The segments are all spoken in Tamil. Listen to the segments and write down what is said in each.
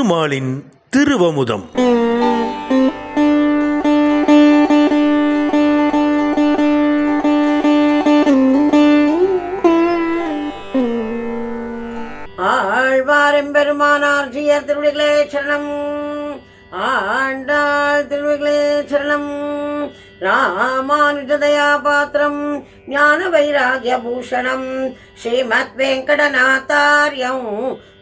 திருமாலின் திருவமுதம். ஆழ்வாரெம்பெருமானார் ஜீயர் திருவடிகளே சரணம். ஆண்டாள் திருவடிகளே சரணம். ராமானுஜதயா பாத்திரம் ஞான வைராகிய பூஷணம் ஸ்ரீமத் வெங்கடநாதார்யம்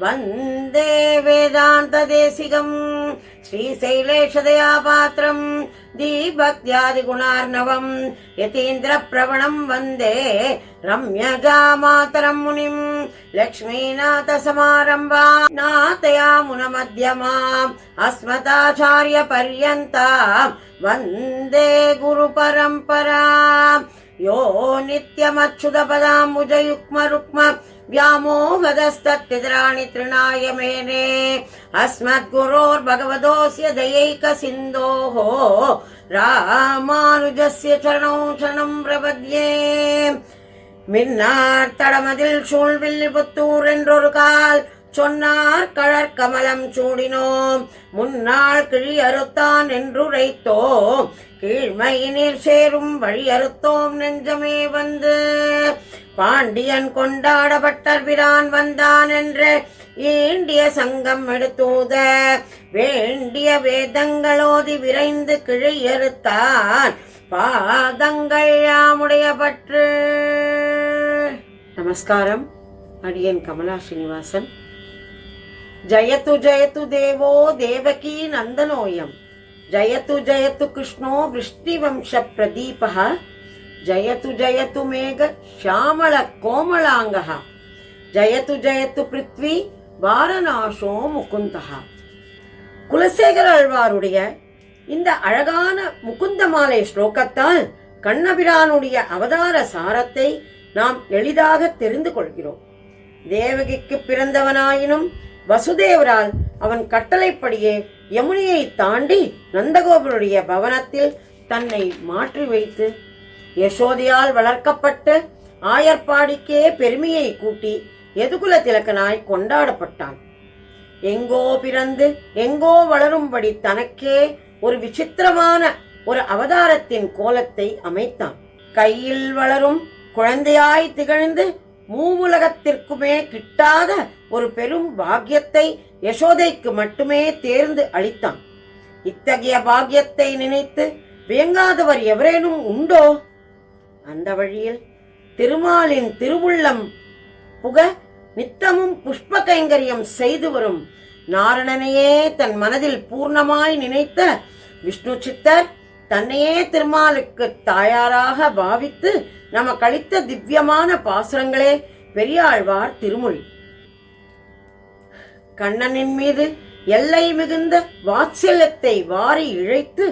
வந்தே வேதாந்த தேசிகம். ஸ்ரீசைலேஷதயா பாத்திரம் தீபக்தியாதி குணார்ணவம் யதீந்திர பிரவணம் வந்தே ரம்யஜா மாதரம் முனிம். லக்ஷ்மீநாத சமாரம்பா நாதயாமுன மத்யமாம் அஸ்மதாச்சாரிய பர்யந்தா வந்தே குரு பரம்பரா. யோ நித்யமச்சுத பதாம்புஜயுக்ம ருக்ம व्यामोहदस्तत्तिद्राणि तृणाय मेने अस्मद्गुरोर्भगवतोऽस्य दयैक सिन्धोः रामानुजस्य चरणौ शरणं प्रपद्ये. மின்னார் தடமதில் சூழ்வில்லிபுத்தூர் என்றொரு கால் சொன்னார் கழற் கமலம் சூடினோம் முன்னாள் கிழி அறுத்தான் என்றுரைத்தோம் கீழ்மையினில் சேரும் வழி அறுத்தோம் நெஞ்சமே வந்து. பாண்டியன் கொண்டாடப்பட்டர் பிரான் வந்தான் என்று ஈண்டிய சங்கம் எடுத்தூத வேண்டிய வேதங்களோதி விரைந்து கிழி அறுத்தான் பாதங்கள் யாமுடைய பற்று. நமஸ்காரம். அடியன் கமலா ஸ்ரீனிவாசன். ஜயத்து ஜயத்து தேவோ தேவகி நந்தனோயம் ஜயத்து ஜயத்து கிருஷ்ணோ விஷ்ணிவம்ச பிரதீபः ஜயத்து ஜயத்து மேக ஷாமள கோமளாங்கः ஜயத்து ஜயத்து பிருத்வி வாரணாசோ முகுந்தः. குலசேகர ஆழ்வாருடைய இந்த அழகான முகுந்த மாலை ஸ்லோகத்தால் கண்ணபிரானுடைய அவதார சாரத்தை நாம் எளிதாக தெரிந்து கொள்கிறோம். தேவகிக்கு பிறந்தவனாயினும் வசுதேவரால் அவன் கட்டளைப்படியே யமுனையை தாண்டி நந்தகோபருடைய பவனத்தில் தன்னை மாற்றி வைத்து யசோதையால் வளர்க்கப்பட்டு ஆயர்பாடிக்கே பெருமையை கூட்டி எதுகுல திலக்கனாய் கொண்டாடப்பட்டான். எங்கோ பிறந்து எங்கோ வளரும்படி தனக்கே ஒரு விசித்திரமான ஒரு அவதாரத்தின் கோலத்தை அமைத்தான். கையில் வளரும் குழந்தையாய் திகழ்ந்து மூவுலகத்திற்குமே கிட்டாத ஒரு பெரும் பாக்கியத்தை யசோதைக்கு மட்டுமே தேர்ந்து அளித்தான். இத்தகைய பாக்கியத்தை நினைத்து வியங்காதவர் எவரேனும் உண்டோ? அந்த வழியில் திருமாலின் திருவுள்ளம் புக நித்தமும் புஷ்ப கைங்கரியம் செய்து வரும் நாரணனையே தன் மனதில் பூர்ணமாய் நினைத்த விஷ்ணு சித்தர் தன்னையே திருமாலுக்கு தாயாராக பாவித்து நமக்கு அளித்த திவ்யமான பாசுரங்களே பெரியாழ்வார் திருமொழி. கண்ணனின் மீது எல்லை மிகுந்த வாத்சல்யத்தை வாரி இழைத்து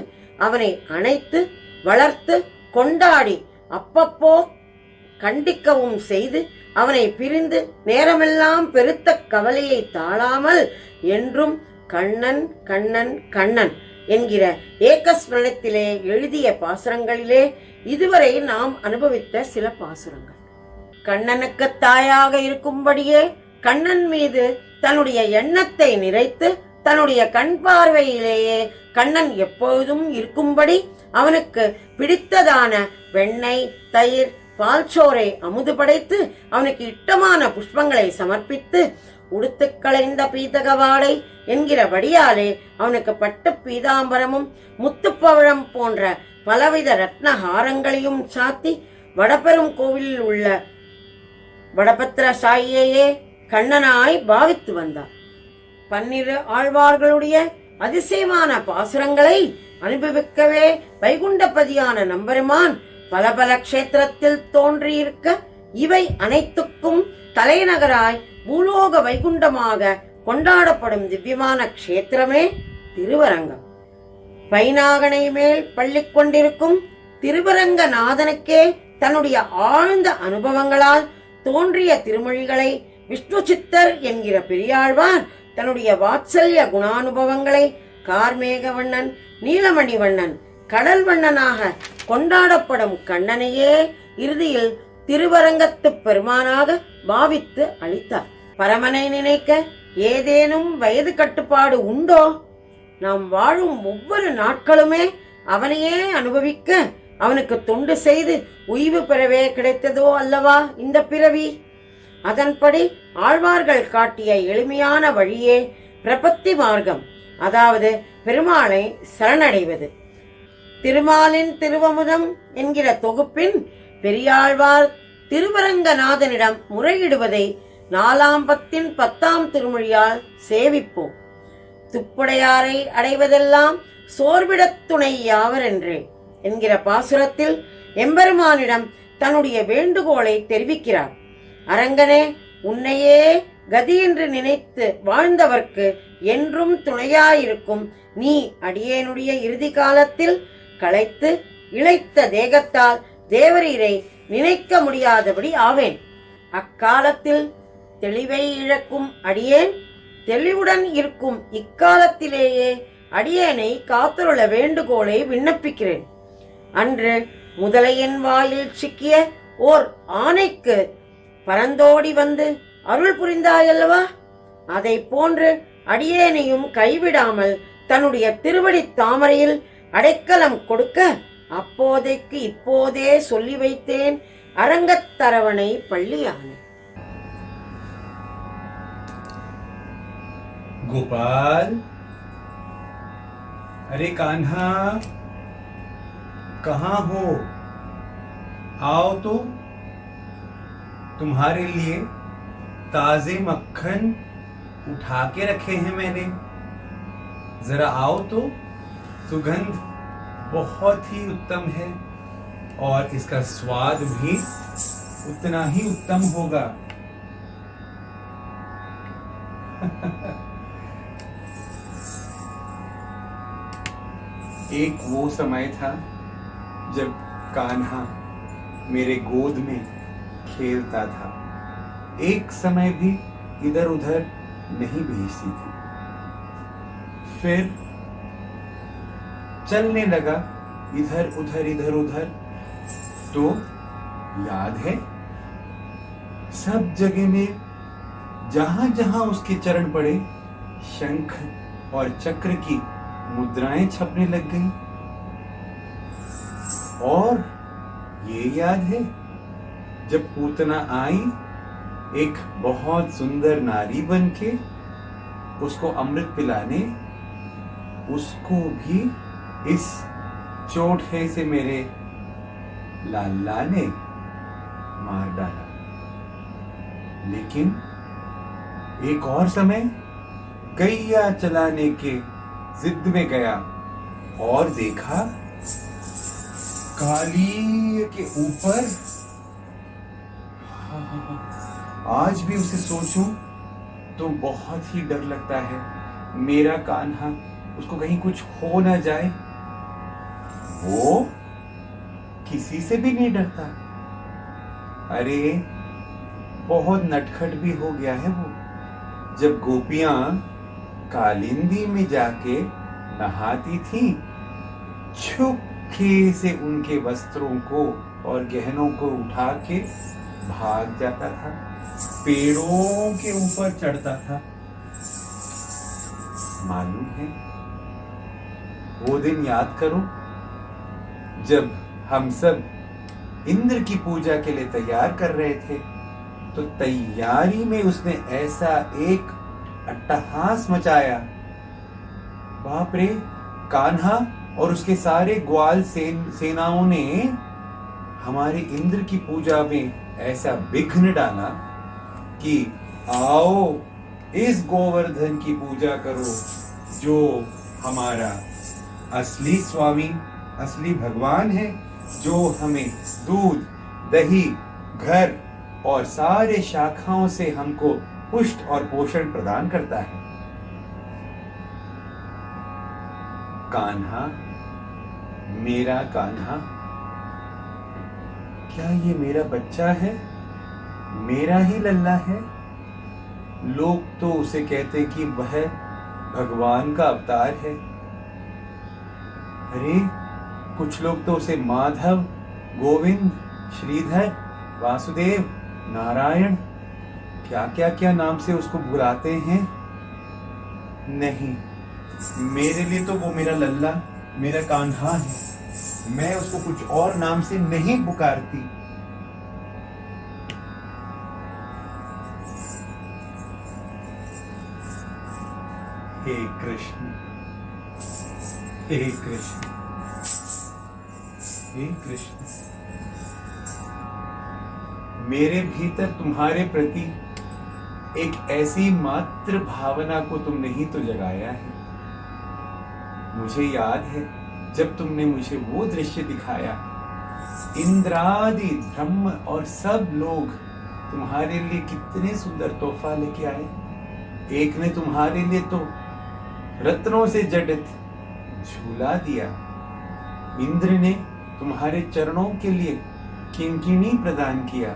அவனை அணைத்து வளர்த்து கொண்டாடி அப்பப்போ கண்டிக்கவும் செய்து அவனை பிரிந்து நேரமெல்லாம் பெருத்த கவலையை தாழாமல் என்றும் கண்ணன் கண்ணன் கண்ணன் என்கிற ஏகஸ்மரணத்திலே எழுதிய பாசுரங்களிலே இதுவரை நாம் அனுபவித்த சில பாசுரங்கள். கண்ணனுக்கு தாயாக இருக்கும்படியே கண்ணன் மீது தன்னுடைய எண்ணத்தை நிறைத்து தன்னுடைய கண் பார்வையிலேயே கண்ணன் எப்பொழுதும் இருக்கும்படி அவனுக்கு பிடித்ததான வெண்ணெய் தயிர் பால்சோரை அமுது படைத்து அவனுக்கு இட்டமான புஷ்பங்களை சமர்ப்பித்து உடுத்து களைந்த பீதகவாடை என்கிறபடியாலே அவனுக்கு பட்டு பீதாம்பரமும் முத்துப்பவழம் போன்ற பலவித ரத்னஹாரங்களையும் சாத்தி வடபெரும் கோவிலில் உள்ள வடபத்திர சாயியையே கண்ணனாய் பாவித்து வந்தார். 12 ஆழ்வார்களுடைய அதிசயமான பாசுரங்களை அனுபவிக்கவே வைகுண்டபதியான நம்பெருமான் பல பல க்ஷேத்திரத்தில் தோன்றியிருக்க இவை அனைத்துக்கும் தலைநகராய் பூலோக வைகுண்டமாக கொண்டாடப்படும் திவ்யமான க்ஷேத்திரமே திருவரங்கம். பைனாகனை மேல் பள்ளி கொண்டிருக்கும் திருவரங்கநாதனுக்கே தன்னுடைய ஆழ்ந்த அனுபவங்களால் தோன்றிய திருமொழிகளை விஷ்ணு சித்தர் என்கிற பெரியாழ்வார் தன்னுடைய வாத்சல்ய குணானுபவங்களை கார்மேகவண்ணன் நீலமணிவண்ணன் கடல் வண்ணனாக கொண்டாடப்படும் கண்ணனையே இறுதியில் திருவரங்கத்து பெருமானாக பாவித்து அளித்தார். பரமனை நினைக்க ஏதேனும் வயது கட்டுப்பாடு உண்டோ? நாம் வாழும் ஒவ்வொரு நாட்களுமே அவனையே அனுபவிக்க, அவனுக்கு தொண்டு செய்து உய்வு பெறவே கிடைத்ததோ அல்லவா இந்த பிறவி. அதன்படி ஆழ்வார்கள் காட்டிய எளிமையான வழியே பிரபத்தி மார்க்கம், அதாவது பெருமாளை சரணடைவது. திருமாலின் திருவமுதம் என்கிற தொகுப்பின் பெரியாழ்வார் திருவரங்கநாதனிடம் முறையிடுவதை 4ஆம் பத்தின் 10ஆம் திருமொழியால் சேவிப்போம். துப்புடையாரை அடைவதெல்லாம் சோர்விடத் துணை யாவரென்றே என்கிற பாசுரத்தில் எம்பெருமானிடம் தன்னுடைய வேண்டுகோளை தெரிவிக்கிறார். அரங்கனே, உன்னையே கதி என்று நினைத்து வாழ்ந்தவர்க்கு என்றும் துணையாயிருக்கும் நீ அடியேனுடைய இறுதி காலத்தில் களைத்து இளைத்த தேகத்தால் தேவரீரை நினைக்க முடியாதபடி ஆவேன். அக்காலத்தில் தெளிவை இழக்கும் அடியேன் தெளிவுடன் இருக்கும் இக்காலத்திலேயே அடியேனை காத்துள்ள வேண்டுகோளை விண்ணப்பிக்கிறேன். அன்று முதலையின் வாயில் சிக்கிய ஓர் ஆணைக்கு பரந்தோடி வந்து அருள் புரிந்தாயல்லவா, அதை போன்று அடியேனையும் கைவிடாமல் தன்னுடைய திருவடி தாமரையில் அடைக்கலம் கொடுக்க அப்போதைக்கு இப்போதே சொல்லி வைத்தேன் அரங்கத்தரவணை பள்ளியானே. गोपाल, अरे कान्हा, कहाँ हो? आओ तो, तुम्हारे लिए ताजे मक्खन उठा के रखे हैं मैंने, जरा आओ तो। सुगंध बहुत ही उत्तम है और इसका स्वाद भी उतना ही उत्तम होगा। एक वो समय था जब कान्हा मेरे गोद में खेलता था, एक समय भी इधर उधर नहीं भेजती थी। फिर चलने लगा इधर उधर, तो याद है सब जगह में जहां जहां उसके चरण पड़े शंख और चक्र की मुद्राएं छपने लग गई। और ये याद है जब पूतना आई एक बहुत सुंदर नारी बनके उसको अमृत पिलाने, उसको भी इस चोटे से मेरे लाला ने मार डाला। लेकिन एक और समय गैया चलाने के जिद में गया और देखा काली के ऊपर, आज भी उसे सोचूं तो बहुत ही डर लगता है। मेरा कान्हा, उसको कहीं कुछ हो ना जाए। वो किसी से भी नहीं डरता। अरे बहुत नटखट भी हो गया है वो। जब गोपियां कालिंदी में जाके नहाती थी, छुपके से उनके वस्त्रों को और गहनों को उठा के भाग जाता था, पेड़ों के ऊपर चढ़ता था। मालूम है वो दिन याद करो जब हम सब इंद्र की पूजा के लिए तैयार कर रहे थे, तो तैयारी में उसने ऐसा एक अट्टहास मचाया। बाप रे, कान्हा और उसके सारे ग्वाल सेनाओं ने हमारे इंद्र की पूजा में ऐसा विघ्न डाला कि आओ इस गोवर्धन की पूजा करो, जो हमारा असली स्वामी, असली भगवान है, जो हमें दूध, दही, घर और सारे शाखाओं से हमको पुष्ट और पोषण प्रदान करता है। कान्हा, मेरा कान्हा, क्या ये मेरा बच्चा है? मेरा ही लल्ला है? लोग तो उसे कहते कि वह भगवान का अवतार है। अरे कुछ लोग तो उसे माधव, गोविंद, श्रीधर, वासुदेव, नारायण, क्या क्या क्या नाम से उसको बुलाते हैं। नहीं, मेरे लिए तो वो मेरा लल्ला, मेरा कान्हा है। मैं उसको कुछ और नाम से नहीं पुकारती। हे कृष्ण, हे कृष्ण, हे कृष्ण, मेरे भीतर तुम्हारे प्रति एक ऐसी मात्र भावना को तुमने ही तो जगाया है। मुझे याद है जब तुमने मुझे वो दृश्य दिखाया, इंद्रादि ब्रह्म और सब लोग तुम्हारे लिए कितने सुंदर तोहफा लेके आए। एक ने तुम्हारे लिए तो रत्नों से जडित झूला दिया, इंद्र ने तुम्हारे चरणों के लिए किंकिणी प्रदान किया।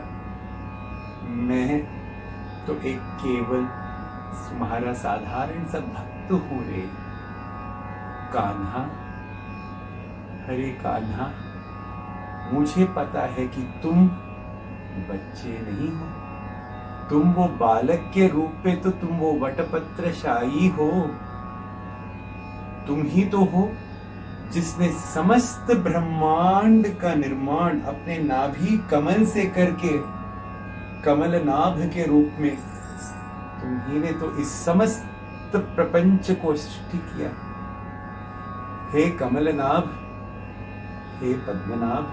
मैं तो एक केवल तुम्हारा साधारण सा भक्त हूं रे कान्हा। हरे कान्हा, मुझे पता है कि तुम बच्चे नहीं हो, तुम वो बालक के रूप में तो तुम वो वटपत्रशायी हो। तुम ही तो हो जिसने समस्त ब्रह्मांड का निर्माण अपने नाभि कमल से करके कमल नाभ के रूप में तुम ही ने तो इस समस्त प्रपंच को सृष्टि किया। हे कमलनाभ, हे पद्मनाभ,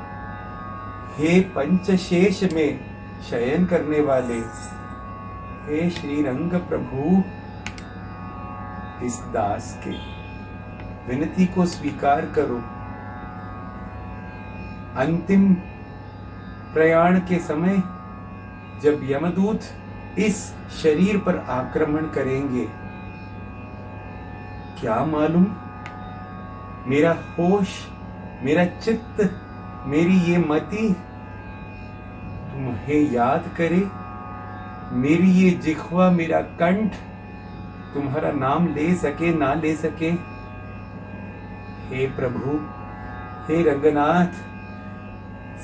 हे पंचशेष में शयन करने वाले, हे श्री रंग प्रभु, इस दास के विनती को स्वीकार करो। अंतिम प्रयाण के समय जब यमदूत इस शरीर पर आक्रमण करेंगे, क्या मालूम मेरा होश, मेरा चित्त, मेरी ये मति तुम्हें याद करे, मेरी ये जिह्वा, मेरा कंठ तुम्हारा नाम ले सके ना ले सके। हे प्रभु, हे रंगनाथ,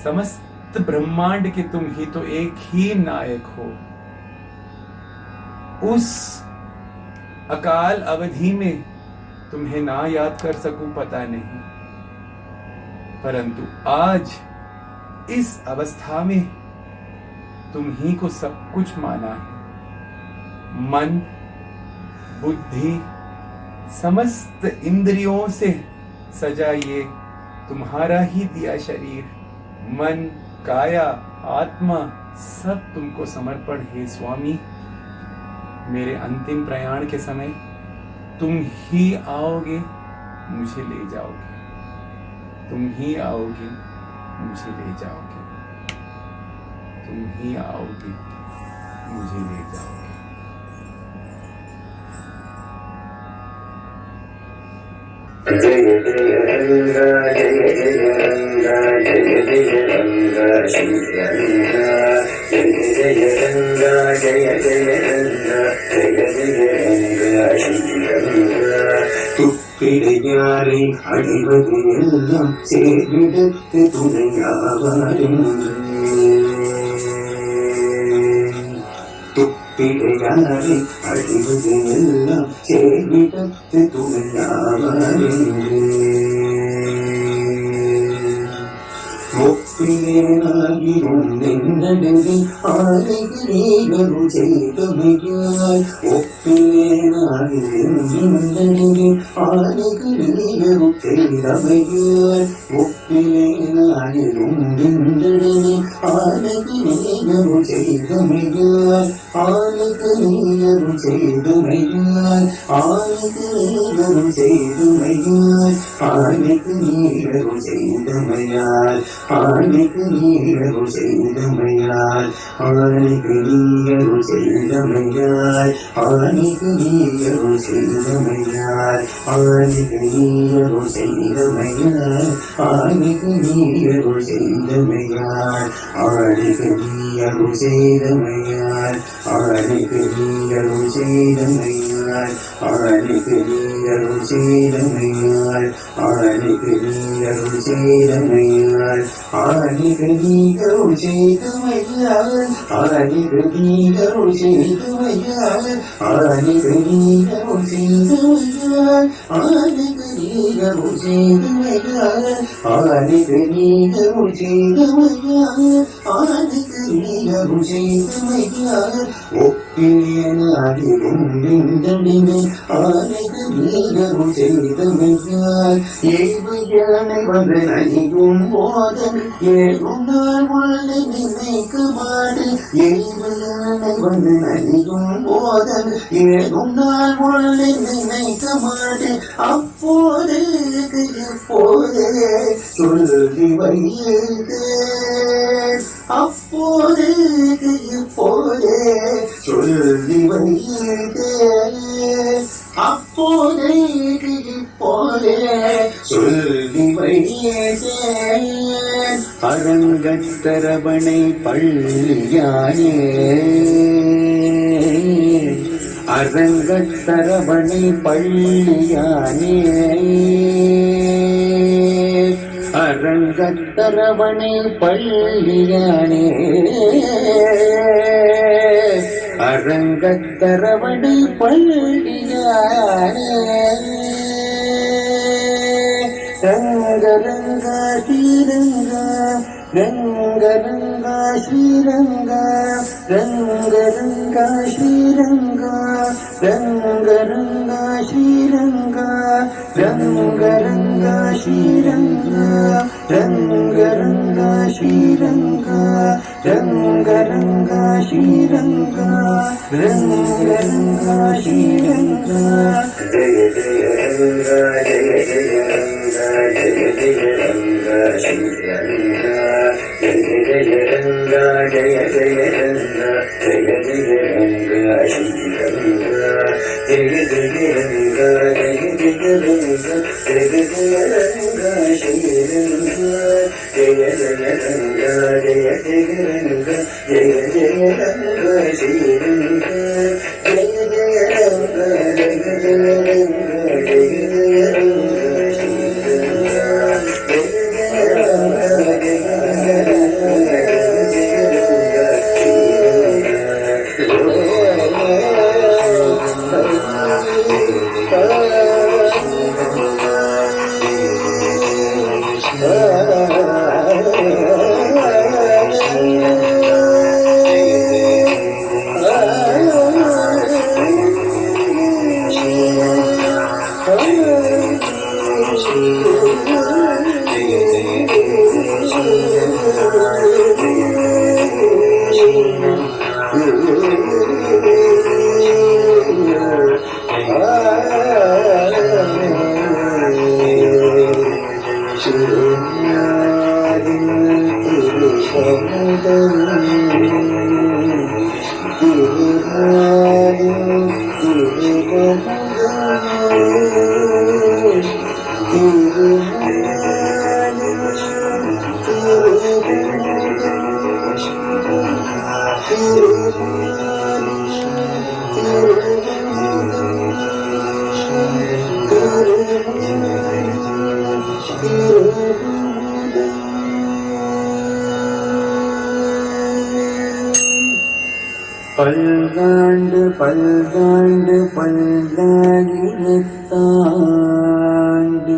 समस्त ब्रह्मांड के तुम ही तो एक ही नायक हो। उस अकाल अवधि में तुम्हें ना याद कर सकूं पता नहीं, परंतु आज इस अवस्था में तुम ही को सब कुछ माना है। मन, बुद्धि, समस्त इंद्रियों से सजा ये तुम्हारा ही दिया शरीर, मन, काया, आत्मा सब तुमको समर्पण है स्वामी। मेरे अंतिम प्रयाण के समय तुम ही आओगे, मुझे ले जाओगे, तुम ही आओगे, मुझे ले जाओगे, तुम ही आओगे, मुझे ले जाओगे। जय जय रंगा, जय जय रंगा, जय जय रंगा, श्री रंगा। जय जय रंगा, जय जय रंगा, जय जय रंगा, श्री रंगा। துப்பிடையாரை அடிவதையெல்லாம் சேர்விடத்து துணையாவாரென்று துப்பிடையாரை அடிவதையெல்லாம் சேர்விடத்து துணையாவாரென்று ஒப்பிலேனாகிரும் நின்றடங்கி ஆலைகளேகரும் செய்தமையாய் ஒப்பிலேனாகிரும் நின்றடங்கி ஆலைகளேகரும் செய்தமையாய் ஒப்பிலேனாகிரும் நின்றடங்கி ஆலைகளேகரும் செய்தமையாய் ஆலைகளேகரும் செய்தமையாய் ஆலைகளேகரும் செய்தமையாய் ஆலைகளேகரும் செய்தமையாய் ஆணைக்கு நீரருள் செய்தமையால் ஆணைக்கு நீரருள் செய்தமையால் ஆணைக்கு நீரருள் செய்தமையால் ஆணைக்கு நீரருள் செய்தமையால் ஆணைக்கு நீரருள் செய்தமையால் ஆணைக்கு அருள் செய்தமையால் ஆணைக்கு நீ அருள் செய்தமையால் ஆணைக்கு நீ அருள் செய்தமையால் ஆணைக்கு நீ அருள் செய்தமையால் ஆணைக்கு நீ அருள் செய்தமையால் ஆணைக்கு நீ அருள் செய்தமையால் ஆணைக்கு நீ அருள் செய்தமையால் ஆணைக்கு நீ அருள் செய்தமையால் ஆணைக்கு நீ அருள் செய்தமையால் ஆணைக்கு நீ அருள் செய்தமையால் ஒப்பியனாடி உண்டிந்தடிமே ஆணைக்கு நீ அருள் செய்தமையால் ஏய்மையானை வந்து நனியும் போதன் ஏழும் நாள் வாழ்லை நினைக்க மாடு ஏய்மையானை வந்து நனியும் போதன் ஏழும் நாள் வாழ்லை நினைக்க மாடு அப்போது எப்போதே சொல்லி வைத்தே அப்போது எப்போதே சொல்லி வைத்தே அப்போதே இப்போதே சொல்லி வைத்தே அரங்கத்தரவணை பள்ளியானே அரங்கத்தரவணை பள்ளியானே அரங்கத்தரவணை பள்ளியானே அரங்கத்தரவணை பள்ளியானே ரங்கரங்கா ஸ்ரீரங்கா ரங்கரங்கா ஸ்ரீரங்கா ரங்கரங்கா ஸ்ரீரங்கா ரங்கரங்கா ஸ்ரீரங்கா ரங்கரங்கா ஸ்ரீரங்கா ரங்கரங்கா ஸ்ரீரங்கா ரங்கரங்கா ஸ்ரீரங்கா ரங்கரங்கா ஸ்ரீரங்கா ஜெய ஜெய ரங்கா ஜெய ஜெய ரங்கா ஜெய ஜெய ரங்கா ஸ்ரீரங்கா ஜெய ஜெய ரங்கா ஜெய ஜெய ரங்கா ஜெய ஜெய ரங்கா ஸ்ரீரங்கா ஜெய ஜெய ரங்கா ஜெய ஜெய ரங்கா ஜெய ஜெய ரங்கா ஸ்ரீரங்கா ஜெய ஜெய ரங்கா ஜெய ஜெய ரங்கா ஜெய ஜெய ரங்கா ஸ்ரீரங்கா ஜெய ஜெய ரங்கா ஜெய ஜெய ரங்கா ஜெய ஜெய ரங்கா ஸ்ரீரங்கா ஜெய ஜெய ரங்கா ஜெய ஜெய ரங்கா பல்லாண்டு பல்லாண்டு பல்லாயிரத்தாண்டு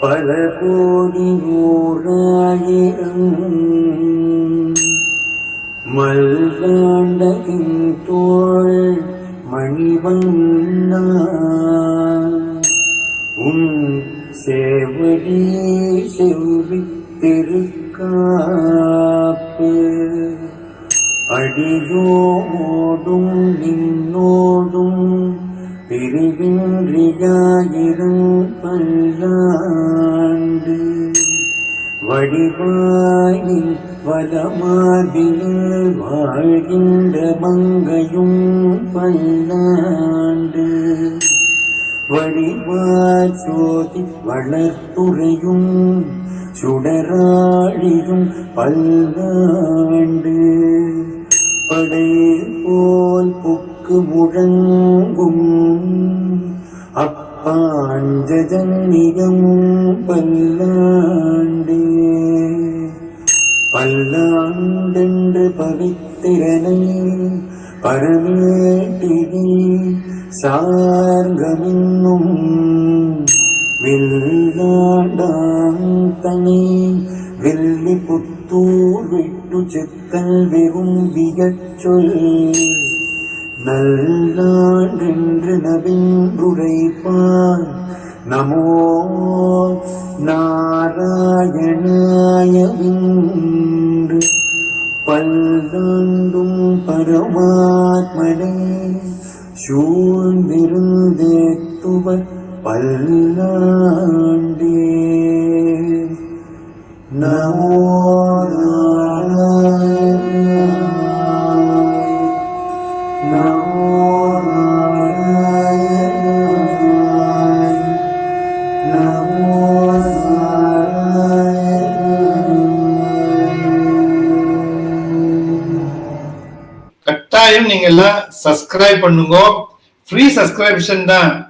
பல கோடி நூறாயிரம் மல்லாண்டகின் தோள் மணிவண்ணா உன் சேவடி செவ்வி திருக்காப்பு அடியோடும் நின்னோடும் பிரிவின்றியாயிரம் பல்லாண்டு வடிவாயில் வலமாதில் வாழ்கின்ற மங்கையும் பல்லாண்டு வடிவார் சோதி வளர்த்துறையும் சுடராழியும் பல்லாண்டு படை போல் புக்கு முழங்கும் அப்பாஞ்சஜன்னிடம் பல்லாண்டே பல்லாண்டென்று பவித்திரனை பரமேட்டினி சார்கமின்னும் வில்லாண்டாந்தனை வெள்ளி புத்தூர் விட்டு செத்தல் விரும்பியச் சொல் நல்லாண்டென்று நவின்றுரைப்பான் நமோ நாராயணாயவின்று பல்லாண்டும் பரமாத்மனே சூழ்ந்திருந்தேத்துவர் பல்லாண்டே நமோ நாராயணாய நமோ நாராயணாய நமோ கட்டாயம் நீங்க எல்லாம் சப்ஸ்கிரைப் பண்ணுங்க. ஃப்ரீ சப்ஸ்கிரிப்ஷன் தான்.